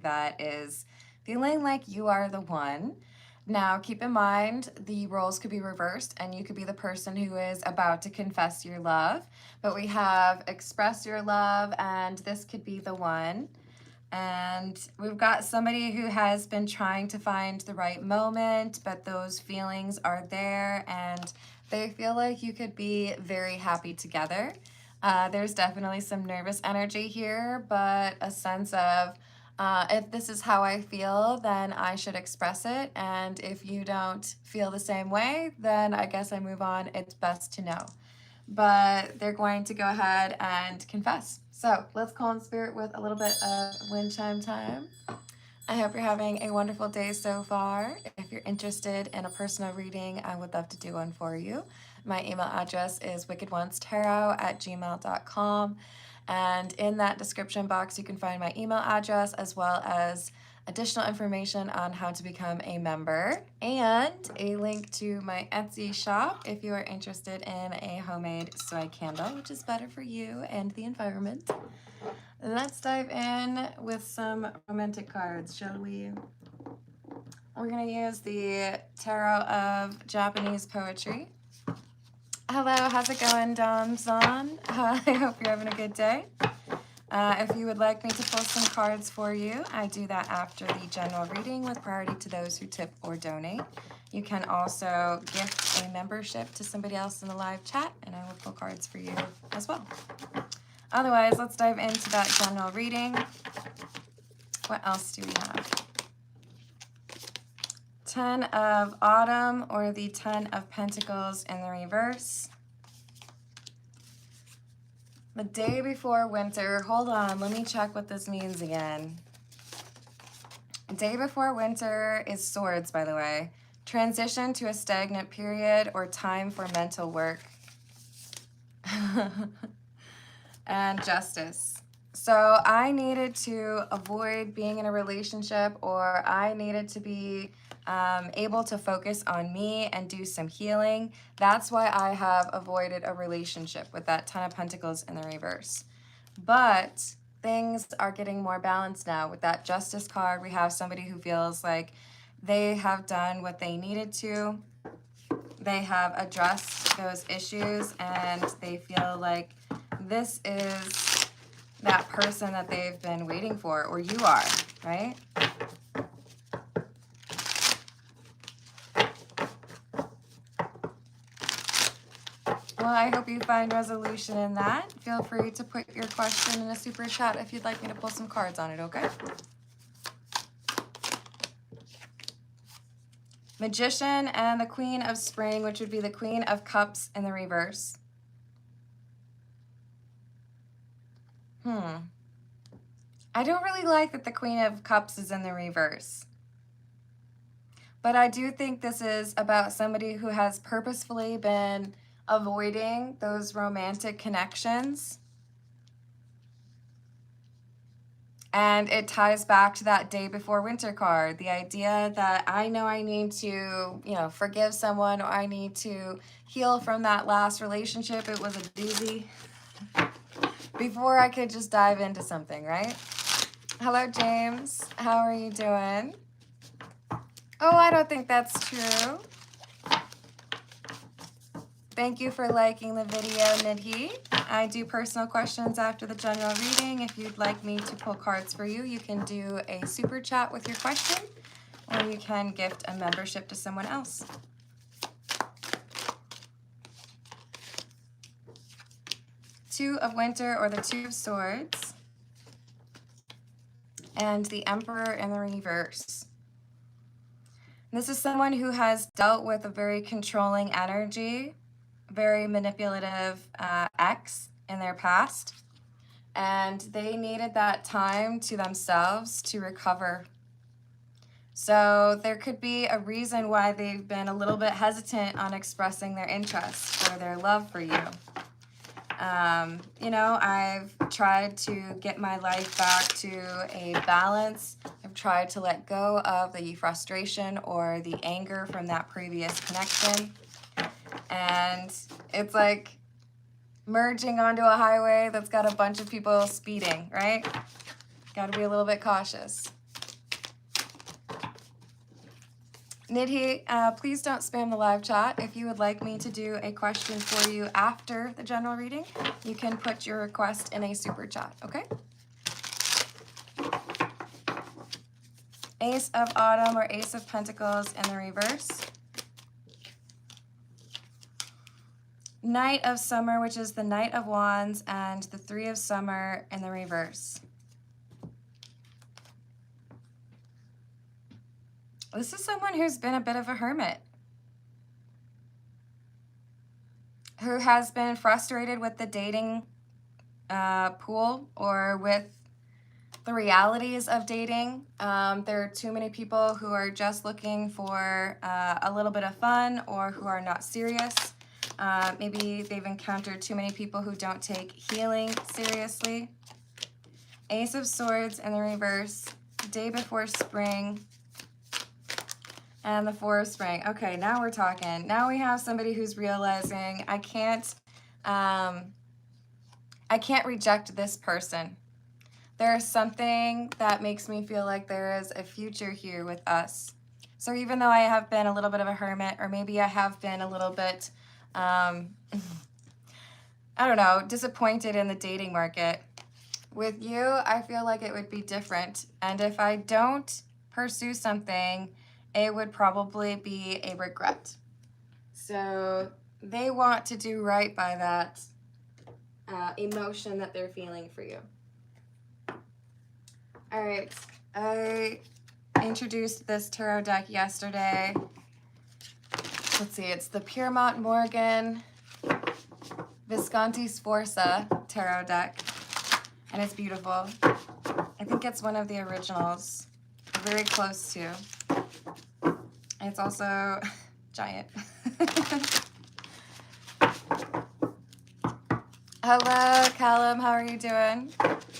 that is feeling like you are the one. Now, keep in mind, the roles could be reversed and you could be the person who is about to confess your love. But we have express your love, and this could be the one. And we've got somebody who has been trying to find the right moment, but those feelings are there and they feel like you could be very happy together. There's definitely some nervous energy here, but a sense of if this is how I feel, then I should express it. And if you don't feel the same way, then I guess I move on. It's best to know. But they're going to go ahead and confess. So let's call in spirit with a little bit of wind chime time. I hope you're having a wonderful day so far. If you're interested in a personal reading, I would love to do one for you. My email address is wickedonestarot@gmail.com. And in that description box, you can find my email address as well as additional information on how to become a member and a link to my Etsy shop if you are interested in a homemade soy candle, which is better for you and the environment. Let's dive in with some romantic cards, shall we? We're going to use the Tarot of Japanese Poetry. Hello, how's it going, Don-san? I hope you're having a good day. If you would like me to pull some cards for you, I do that after the general reading with priority to those who tip or donate. You can also gift a membership to somebody else in the live chat, and I will pull cards for you as well. Otherwise, let's dive into that general reading. What else do we have? 10 of Autumn, or the 10 of Pentacles in the reverse. The day before winter. Hold on, let me check what this means again. Day before winter is Swords, by the way. Transition to a stagnant period or time for mental work. And Justice. So I needed to avoid being in a relationship, or I needed to be able to focus on me and do some healing. That's why I have avoided a relationship with that 10 of Pentacles in the reverse. But things are getting more balanced now. With that Justice card, we have somebody who feels like they have done what they needed to. They have addressed those issues, and they feel like this is that person that they've been waiting for, or you are, right? Well, I hope you find resolution in that. Feel free to put your question in a super chat if you'd like me to pull some cards on it, okay? Magician and the Queen of Spring, which would be the Queen of Cups in the reverse. I don't really like that the Queen of Cups is in the reverse. But I do think this is about somebody who has purposefully been avoiding those romantic connections. And it ties back to that day before winter card. The idea that I know I need to, forgive someone, or I need to heal from that last relationship. It was a doozy. Before I could just dive into something, right? Hello, James. How are you doing? Oh, I don't think that's true. Thank you for liking the video, Nidhi. I do personal questions after the general reading. If you'd like me to pull cards for you, you can do a super chat with your question, or you can gift a membership to someone else. Two of Winter, or the Two of Swords, and the Emperor in the reverse. This is someone who has dealt with a very controlling energy, very manipulative ex in their past, and they needed that time to themselves to recover. So there could be a reason why they've been a little bit hesitant on expressing their interest or their love for you. I've tried to get my life back to a balance. I've tried to let go of the frustration or the anger from that previous connection. And it's like merging onto a highway that's got a bunch of people speeding, right? Got to be a little bit cautious. Nidhi, please don't spam the live chat. If you would like me to do a question for you after the general reading, you can put your request in a super chat, okay? Ace of Autumn or Ace of Pentacles in the reverse. Knight of Summer, which is the Knight of Wands, and the Three of Summer in the reverse. This is someone who's been a bit of a hermit, who has been frustrated with the dating pool or with the realities of dating. There are too many people who are just looking for a little bit of fun or who are not serious. Maybe they've encountered too many people who don't take healing seriously. Ace of Swords in the reverse, Day Before Spring, and the Four of Spring. Okay, now we're talking. Now we have somebody who's realizing I can't reject this person. There's something that makes me feel like there is a future here with us. So even though I have been a little bit of a hermit, or maybe I have been a little bit, I don't know, disappointed in the dating market, with you, I feel like it would be different. And if I don't pursue something, it would probably be a regret. So they want to do right by that emotion that they're feeling for you. All right, I introduced this tarot deck yesterday. Let's see, it's the Piermont Morgan Visconti Sforza tarot deck, and it's beautiful. I think it's one of the originals, very close to. It's also giant. Hello, Callum. How are you doing?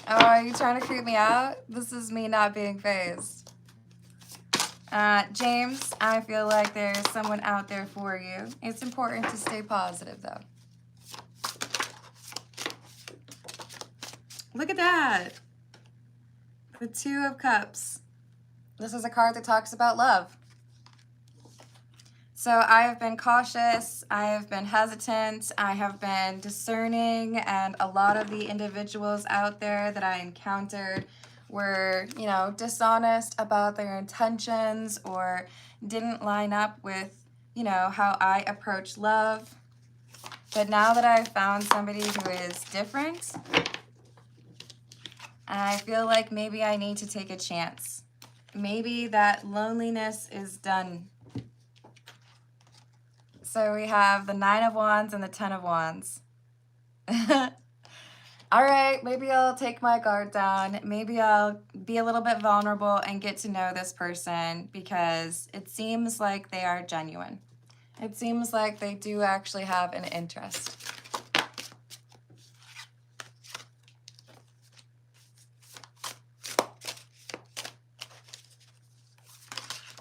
Oh, are you trying to creep me out? This is me not being phased. James, I feel like there's someone out there for you. It's important to stay positive, though. Look at that. The Two of Cups. This is a card that talks about love. So I have been cautious, I have been hesitant, I have been discerning, and a lot of the individuals out there that I encountered were, you know, dishonest about their intentions or didn't line up with, you know, how I approach love. But now that I've found somebody who is different, I feel like maybe I need to take a chance. Maybe that loneliness is done. So we have the Nine of Wands and the Ten of Wands. All right, maybe I'll take my guard down. Maybe I'll be a little bit vulnerable and get to know this person because it seems like they are genuine. It seems like they do actually have an interest.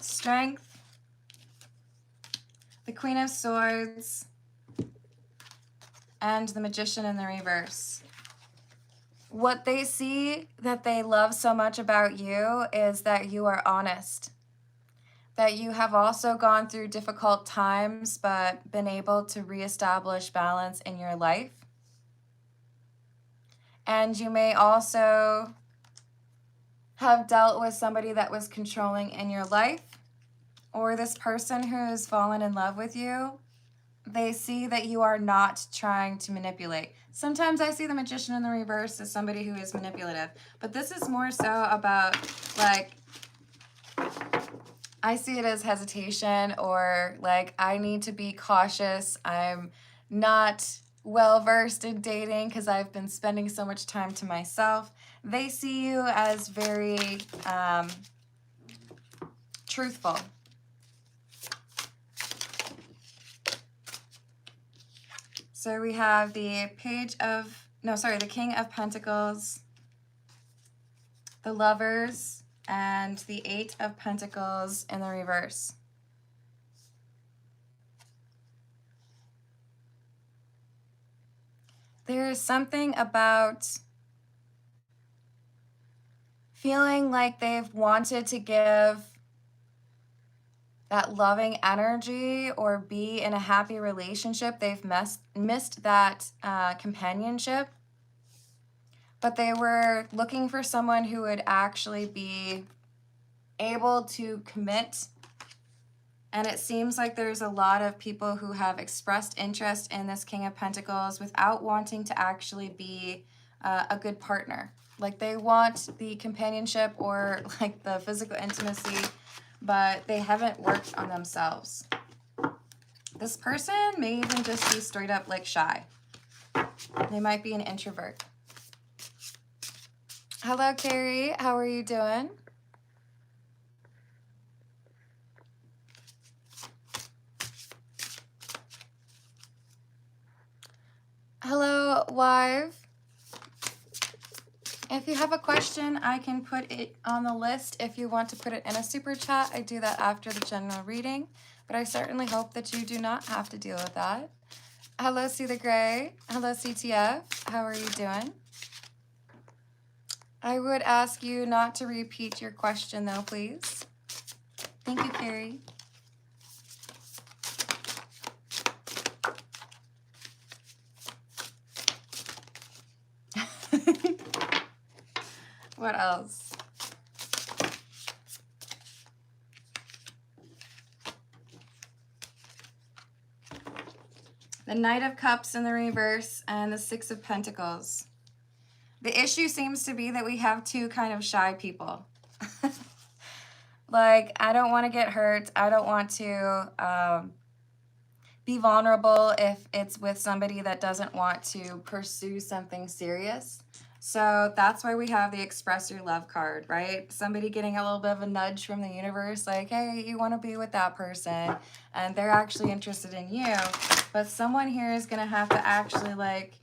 Strength. The Queen of Swords, and the Magician in the reverse. What they see that they love so much about you is that you are honest, that you have also gone through difficult times but been able to reestablish balance in your life. And you may also have dealt with somebody that was controlling in your life, or this person who's fallen in love with you, they see that you are not trying to manipulate. Sometimes I see the Magician in the reverse as somebody who is manipulative, but this is more so about, like, I see it as hesitation, or like, I need to be cautious. I'm not well versed in dating because I've been spending so much time to myself. They see you as very truthful. So we have the the King of Pentacles, the Lovers, and the Eight of Pentacles in the reverse. There is something about feeling like they've wanted to give that loving energy or be in a happy relationship. They've missed that companionship, but they were looking for someone who would actually be able to commit. And it seems like there's a lot of people who have expressed interest in this King of Pentacles without wanting to actually be a good partner. Like they want the companionship or like the physical intimacy, but they haven't worked on themselves. This person may even just be straight up like shy. They might be an introvert. Hello, Carrie. How are you doing? Hello, Wive. If you have a question, I can put it on the list. If you want to put it in a super chat, I do that after the general reading, but I certainly hope that you do not have to deal with that. Hello, See the Gray. Hello, CTF. How are you doing? I would ask you not to repeat your question, though, please. Thank you, Carrie. What else? The Knight of Cups in the reverse and the Six of Pentacles. The issue seems to be that we have two kind of shy people. Like, I don't want to get hurt. I don't want to be vulnerable if it's with somebody that doesn't want to pursue something serious. So that's why we have the Express Your Love card, right? Somebody getting a little bit of a nudge from the universe, like, hey, you want to be with that person, and they're actually interested in you. But someone here is going to have to actually, like,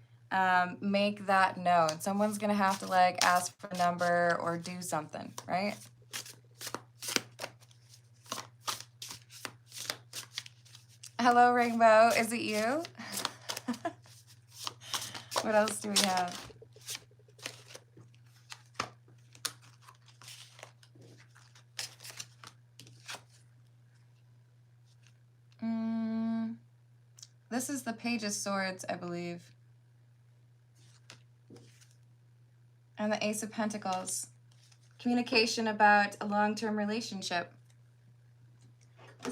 make that known. Someone's going to have to, like, ask for a number or do something, right? Hello, Rainbow. Is it you? What else do we have? This is the Page of Swords, I believe. And the Ace of Pentacles. Communication about a long-term relationship.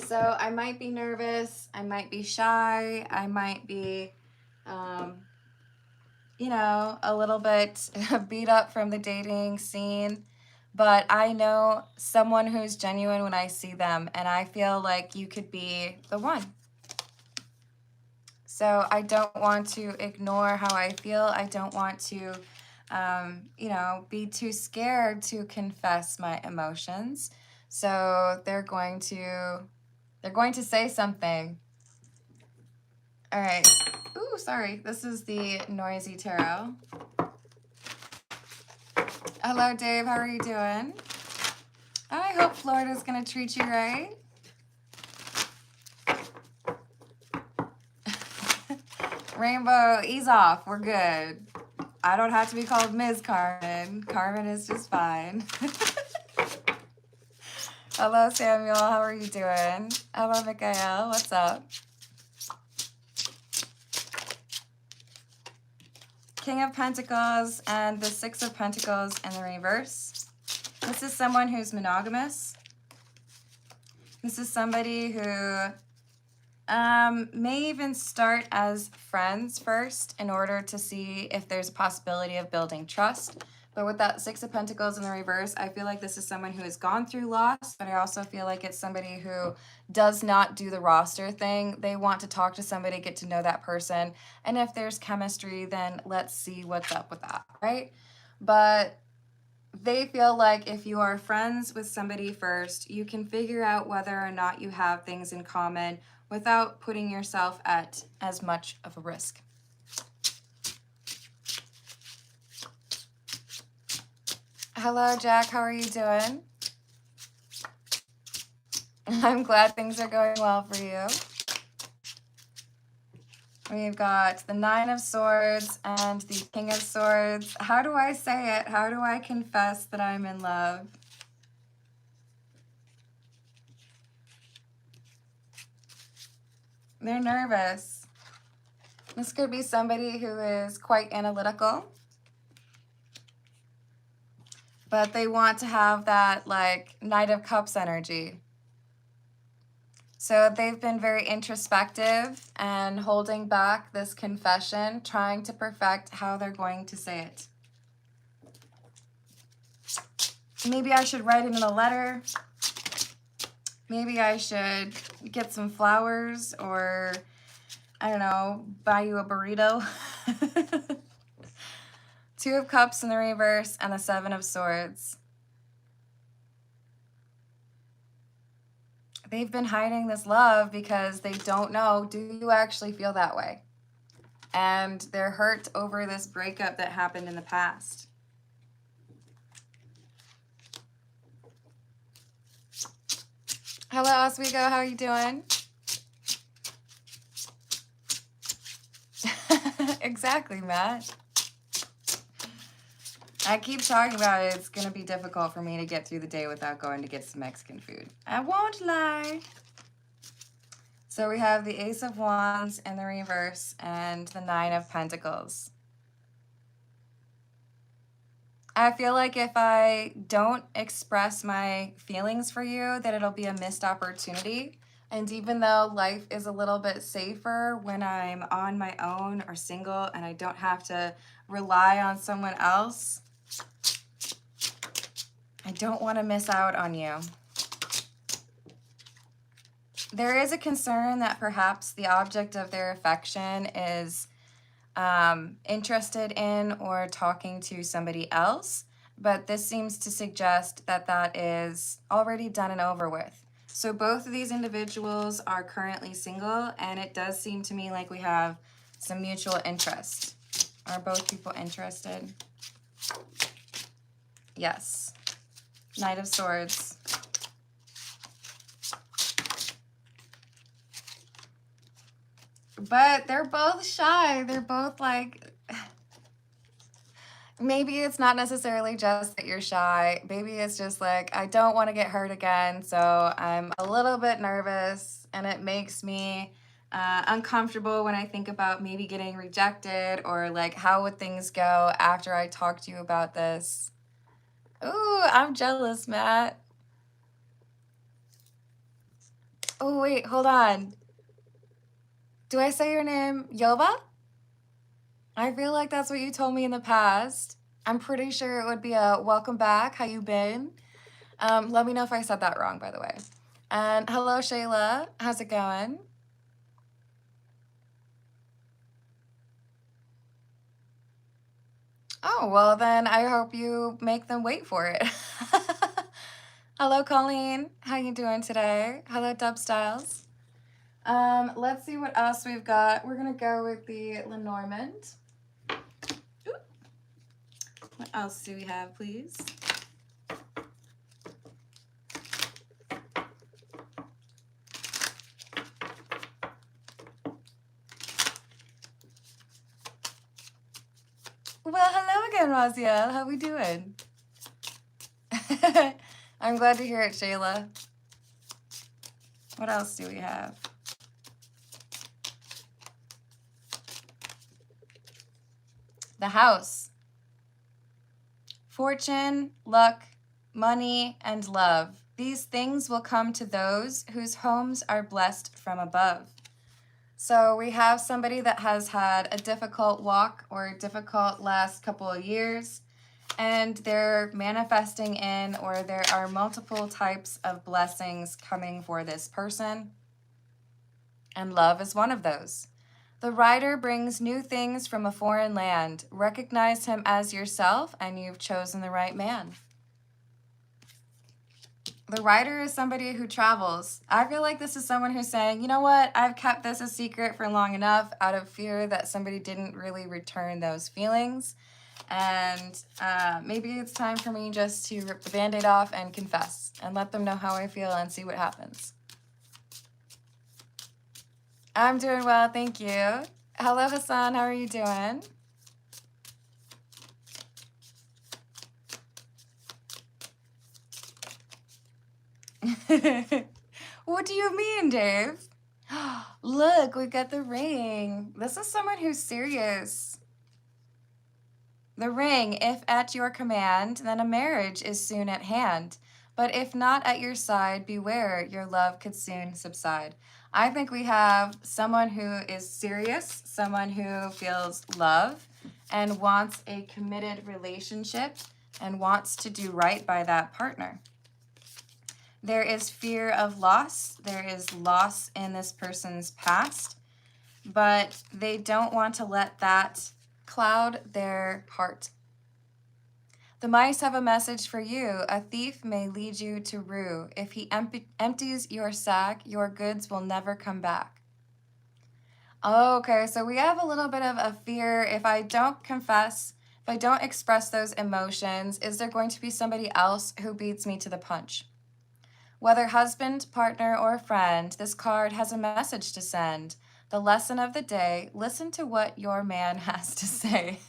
So I might be nervous. I might be shy. I might be, you know, a little bit beat up from the dating scene. But I know someone who's genuine when I see them. And I feel like you could be the one. So I don't want to ignore how I feel. I don't want to, you know, be too scared to confess my emotions. So they're going to say something. All right. Ooh, sorry. This is the Noisy Tarot. Hello, Dave. How are you doing? I hope Florida's going to treat you right. Rainbow, ease off. We're good. I don't have to be called Ms. Carmen. Carmen is just fine. Hello, Samuel. How are you doing? Hello, Mikhail. What's up? King of Pentacles and the Six of Pentacles in the reverse. This is someone who's monogamous. This is somebody who may even start as friends first in order to see if there's a possibility of building trust. But with that Six of Pentacles in the reverse, I feel like this is someone who has gone through loss, but I also feel like it's somebody who does not do the roster thing. They want to talk to somebody, get to know that person, and if there's chemistry, then let's see what's up with that, right? But they feel like if you are friends with somebody first, you can figure out whether or not you have things in common without putting yourself at as much of a risk. Hello, Jack. How are you doing? I'm glad things are going well for you. We've got the Nine of Swords and the King of Swords. How do I say it? How do I confess that I'm in love? They're nervous. This could be somebody who is quite analytical, but they want to have that like Knight of Cups energy. So they've been very introspective and holding back this confession, trying to perfect how they're going to say it. Maybe I should write it in a letter. Maybe I should get some flowers, or I don't know, buy you a burrito. Two of Cups in the reverse and the Seven of Swords. They've been hiding this love because they don't know, do you actually feel that way? And they're hurt over this breakup that happened in the past. Hello, Oswego, how are you doing? Exactly, Matt. I keep talking about it. It's going to be difficult for me to get through the day without going to get some Mexican food. I won't lie. So we have the Ace of Wands in the reverse and the Nine of Pentacles. I feel like if I don't express my feelings for you, that it'll be a missed opportunity. And even though life is a little bit safer when I'm on my own or single and I don't have to rely on someone else, I don't want to miss out on you. There is a concern that perhaps the object of their affection is interested in or talking to somebody else, but this seems to suggest that that is already done and over with. So both of these individuals are currently single, and it does seem to me like we have some mutual interest. Are both people interested? Yes. Knight of Swords. But they're both shy. They're both like, maybe it's not necessarily just that you're shy. Maybe it's just like, I don't want to get hurt again, so I'm a little bit nervous, and it makes me uncomfortable when I think about maybe getting rejected, or like, how would things go after I talk to you about this? Ooh, I'm jealous, Matt. Oh, wait, hold on. Do I say your name Yoba? I feel like that's what you told me in the past. I'm pretty sure it would be a welcome back. How you been? Let me know if I said that wrong, by the way. And hello, Shayla. How's it going? Oh, well then I hope you make them wait for it. Hello, Colleen. How you doing today? Hello, Dub Styles. Let's see what else we've got. We're gonna go with the Lenormand. What else do we have, please? Well, hello again, Raziel. How we doing? I'm glad to hear it, Shayla. What else do we have? The House. Fortune, luck, money, and love. These things will come to those whose homes are blessed from above. So we have somebody that has had a difficult walk or a difficult last couple of years, and they're manifesting in, or there are multiple types of blessings coming for this person. And love is one of those. The rider brings new things from a foreign land. Recognize him as yourself, and you've chosen the right man. The rider is somebody who travels. I feel like this is someone who's saying, you know what, I've kept this a secret for long enough out of fear that somebody didn't really return those feelings. And maybe it's time for me just to rip the Band-Aid off and confess and let them know how I feel and see what happens. I'm doing well, thank you. Hello, Hassan, how are you doing? What do you mean, Dave? Look, we got the ring. This is someone who's serious. The ring, if at your command, then a marriage is soon at hand. But if not at your side, beware, your love could soon subside. I think we have someone who is serious, someone who feels love and wants a committed relationship and wants to do right by that partner. There is fear of loss. There is loss in this person's past, but they don't want to let that cloud their heart. The mice have a message for you. A thief may lead you to rue. If he empties your sack, your goods will never come back. Okay, so we have a little bit of a fear. If I don't confess, if I don't express those emotions, is there going to be somebody else who beats me to the punch? Whether husband, partner, or friend, this card has a message to send. The lesson of the day, listen to what your man has to say.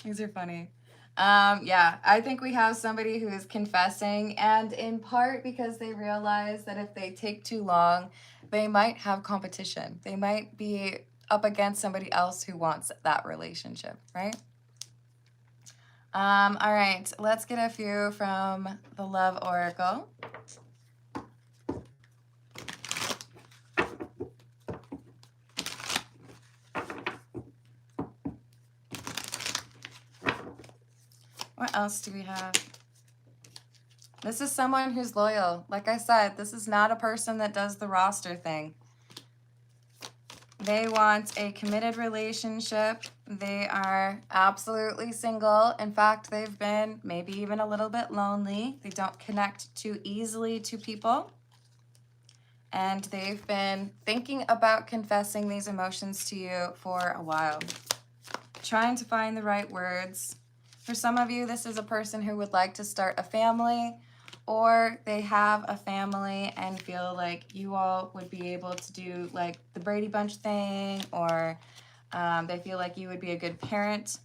These are funny. Yeah, I think we have somebody who is confessing, and in part because they realize that if they take too long, they might have competition. They might be up against somebody else who wants that relationship, right? All right, let's get a few from the Love Oracle. What else do we have? This is someone who's loyal. Like I said, this is not a person that does the roster thing. They want a committed relationship. They are absolutely single. In fact, they've been maybe even a little bit lonely. They don't connect too easily to people. And they've been thinking about confessing these emotions to you for a while. Trying to find the right words. For some of you, this is a person who would like to start a family, or they have a family and feel like you all would be able to do like the Brady Bunch thing, or they feel like you would be a good parent.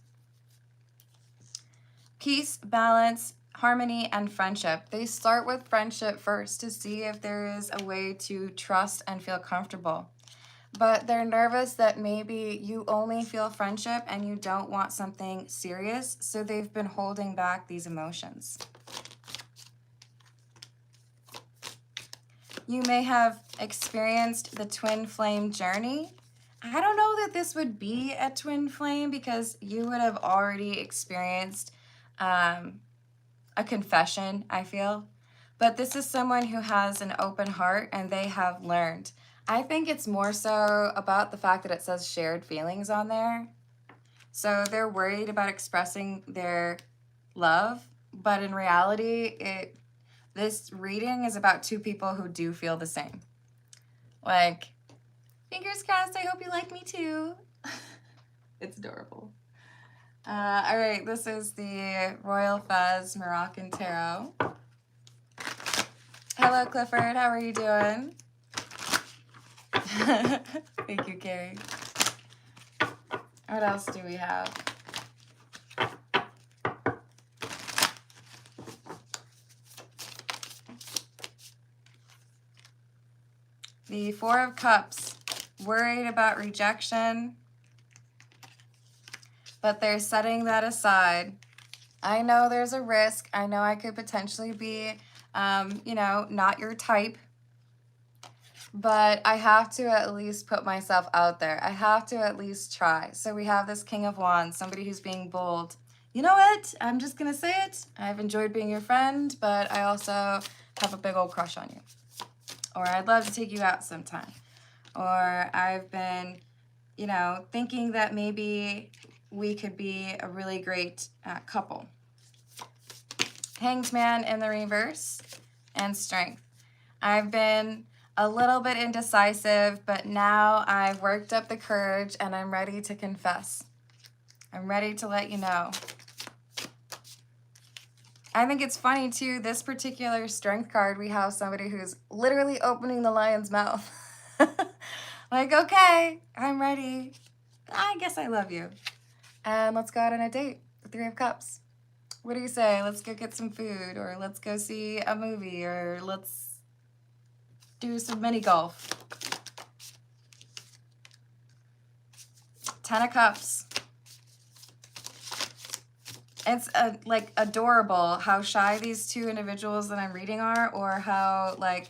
Peace, balance, harmony, and friendship. They start with friendship first to see if there is a way to trust and feel comfortable. But they're nervous that maybe you only feel friendship and you don't want something serious, so they've been holding back these emotions. You may have experienced the twin flame journey. I don't know that this would be a twin flame because you would have already experienced a confession, I feel. But this is someone who has an open heart and they have learned. I think it's more so about the fact that it says shared feelings on there. So they're worried about expressing their love, but in reality, this reading is about two people who do feel the same. Like, fingers crossed, I hope you like me too. It's adorable. All right, this is the Royal Fez Moroccan Tarot. Hello, Clifford. How are you doing? Thank you, Carrie. What else do we have? The Four of Cups, worried about rejection, but they're setting that aside. I know there's a risk. I know I could potentially be, not your type, but I have to at least put myself out there. I have to at least try. So we have this King of Wands, somebody who's being bold. You know what? I'm just going to say it. I've enjoyed being your friend, but I also have a big old crush on you. Or I'd love to take you out sometime. Or I've been, thinking that maybe we could be a really great couple. Hanged Man in the reverse and Strength. I've been a little bit indecisive, but now I've worked up the courage and I'm ready to confess. I'm ready to let you know. I think it's funny too, this particular Strength card, we have somebody who's literally opening the lion's mouth. Like, okay, I'm ready. I guess I love you. And let's go out on a date, the Three of Cups. What do you say? Let's go get some food, or let's go see a movie, or let's do some mini golf. 10 of Cups. It's like adorable how shy these two individuals that I'm reading are, or how like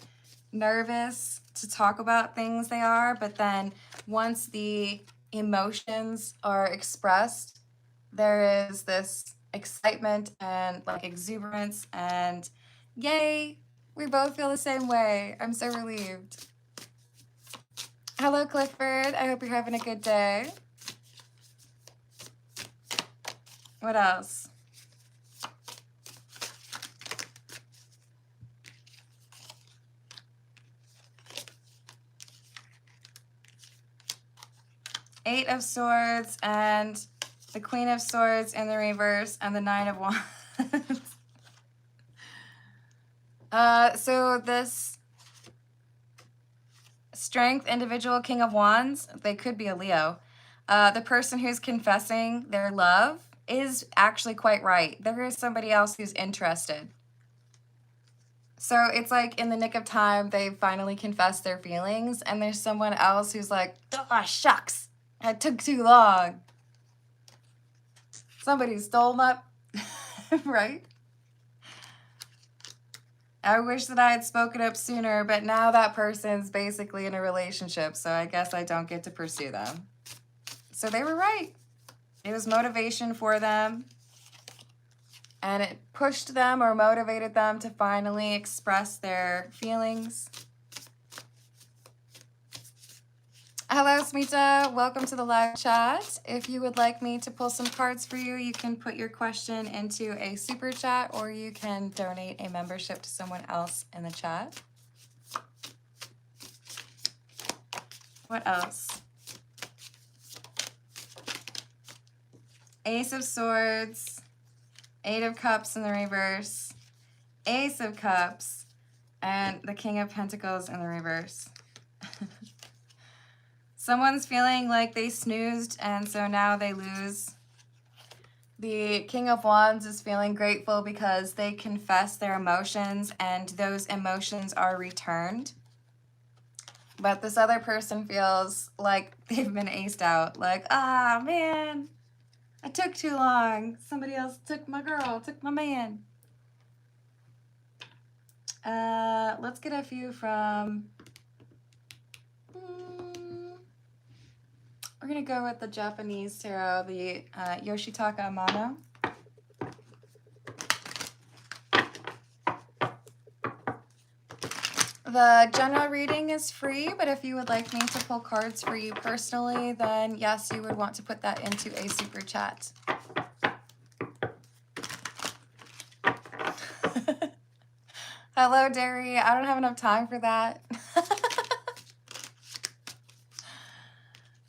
nervous to talk about things they are. But then once the emotions are expressed, there is this excitement and like exuberance, and yay, we both feel the same way. I'm so relieved. Hello, Clifford. I hope you're having a good day. What else? Eight of Swords and the Queen of Swords in the reverse and the Nine of Wands. So this Strength individual, King of Wands, they could be a Leo. The person who's confessing their love is actually quite right. There is somebody else who's interested. So it's like in the nick of time, they finally confess their feelings, and there's someone else who's like, oh, shucks, it took too long. Somebody stole my, right? I wish that I had spoken up sooner, but now that person's basically in a relationship, so I guess I don't get to pursue them. So they were right. It was motivation for them, and it pushed them or motivated them to finally express their feelings. Hello, Smita. Welcome to the live chat. If you would like me to pull some cards for you, you can put your question into a super chat, or you can donate a membership to someone else in the chat. What else? Ace of Swords, Eight of Cups in the reverse, Ace of Cups, and the King of Pentacles in the reverse. Someone's feeling like they snoozed, and so now they lose. The King of Wands is feeling grateful because they confess their emotions, and those emotions are returned. But this other person feels like they've been aced out. Like, ah, man, I took too long. Somebody else took my girl, took my man. Let's get a few from... We're going to go with the Japanese tarot, the Yoshitaka Amano. The general reading is free, but if you would like me to pull cards for you personally, then yes, you would want to put that into a super chat. Hello, Derry. I don't have enough time for that.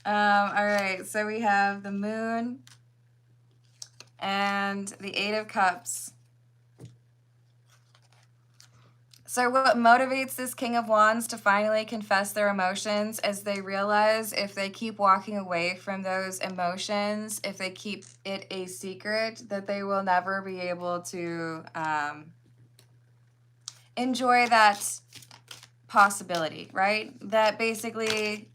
All right, so we have the Moon and the Eight of Cups. So what motivates this King of Wands to finally confess their emotions is they realize if they keep walking away from those emotions, if they keep it a secret, that they will never be able to enjoy that possibility, right? That basically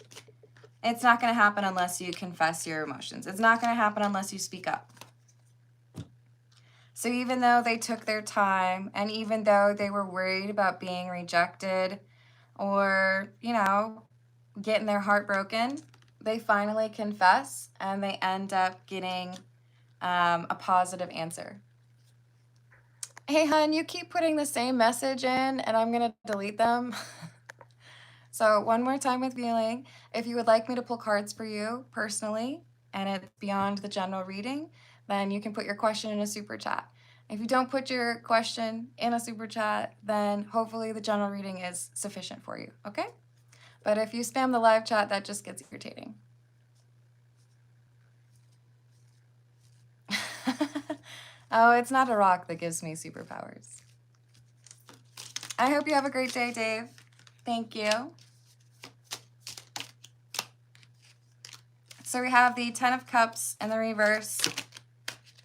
it's not going to happen unless you confess your emotions. It's not going to happen unless you speak up. So even though they took their time, and even though they were worried about being rejected or, you know, getting their heart broken, they finally confess and they end up getting a positive answer. Hey, hun, you keep putting the same message in and I'm going to delete them. So one more time with feeling. If you would like me to pull cards for you personally, and it's beyond the general reading, then you can put your question in a super chat. If you don't put your question in a super chat, then hopefully the general reading is sufficient for you, okay? But if you spam the live chat, that just gets irritating. Oh, it's not a rock that gives me superpowers. I hope you have a great day, Dave. Thank you. So we have the Ten of Cups in the reverse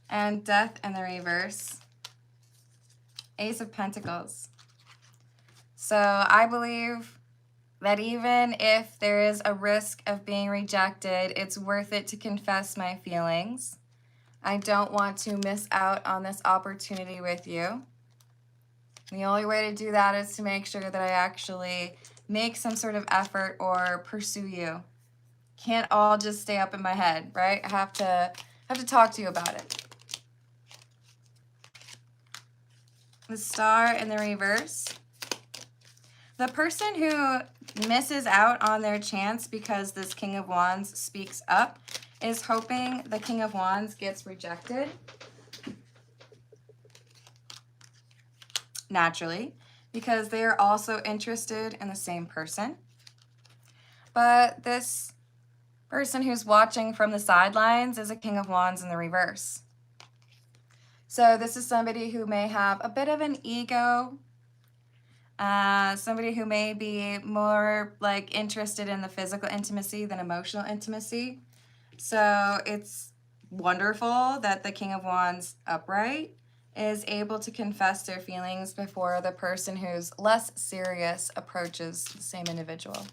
and Death in the reverse. Ace of Pentacles. So I believe that even if there is a risk of being rejected, it's worth it to confess my feelings. I don't want to miss out on this opportunity with you. The only way to do that is to make sure that I actually make some sort of effort or pursue you. Can't all just stay up in my head, right? I have to talk to you about it. The Star in the reverse. The person who misses out on their chance because this King of Wands speaks up is hoping the King of Wands gets rejected. Naturally, because they are also interested in the same person. But this person who's watching from the sidelines is a King of Wands in the reverse. So this is somebody who may have a bit of an ego, somebody who may be more like interested in the physical intimacy than emotional intimacy. So it's wonderful that the King of Wands upright is able to confess their feelings before the person who's less serious approaches the same individual.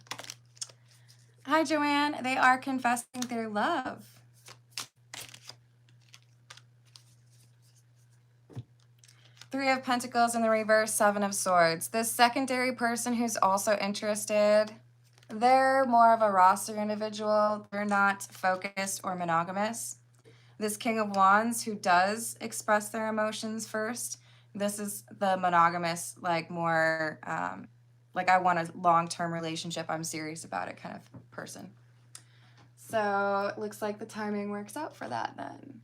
Hi, Joanne. They are confessing their love. Three of Pentacles in the reverse, Seven of Swords. This secondary person who's also interested, they're more of a roster individual. They're not focused or monogamous. This King of Wands who does express their emotions first, this is the monogamous, like more, like I want a long-term relationship, I'm serious about it kind of person. So it looks like the timing works out for that then.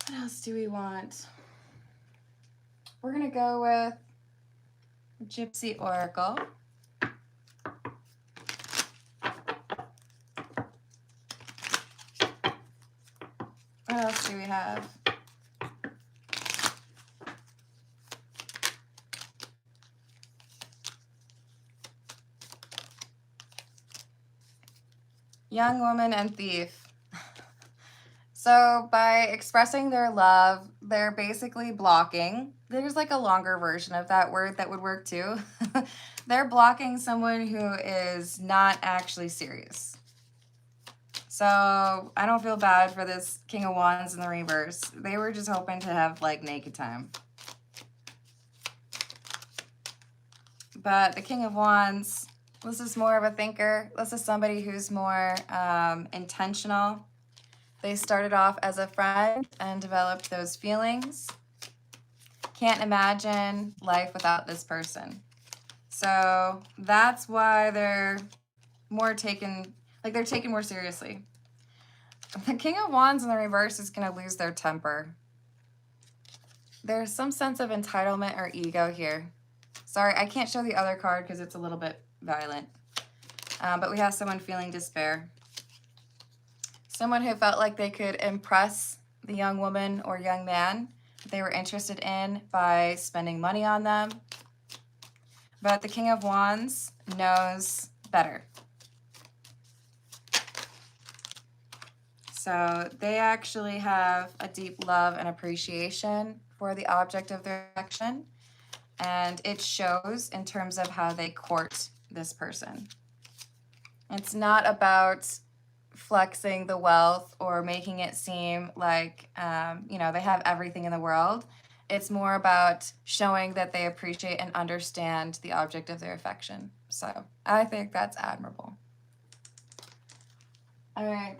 What else do we want? We're going to go with Gypsy Oracle. What else do we have? Young Woman and Thief. So by expressing their love, they're basically blocking. There's like a longer version of that word that would work too. They're blocking someone who is not actually serious. So I don't feel bad for this King of Wands in the reverse. They were just hoping to have like naked time. But the King of Wands, this is more of a thinker. This is somebody who's more intentional. They started off as a friend and developed those feelings. Can't imagine life without this person. So that's why they're more taken, like they're taken more seriously. The King of Wands in the reverse is going to lose their temper. There's some sense of entitlement or ego here. Sorry, I can't show the other card because it's a little bit violent. But we have someone feeling despair. Someone who felt like they could impress the young woman or young man they were interested in by spending money on them. But the King of Wands knows better. So they actually have a deep love and appreciation for the object of their affection. And it shows in terms of how they court this person. It's not about flexing the wealth or making it seem like, you know, they have everything in the world. It's more about showing that they appreciate and understand the object of their affection. So I think that's admirable. All right.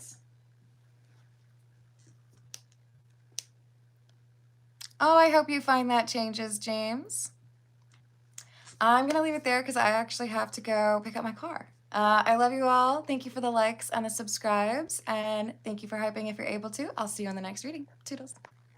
Oh, I hope you find that changes, James. I'm going to leave it there because I actually have to go pick up my car. I love you all. Thank you for the likes and the subscribes. And thank you for hyping if you're able to. I'll see you on the next reading. Toodles.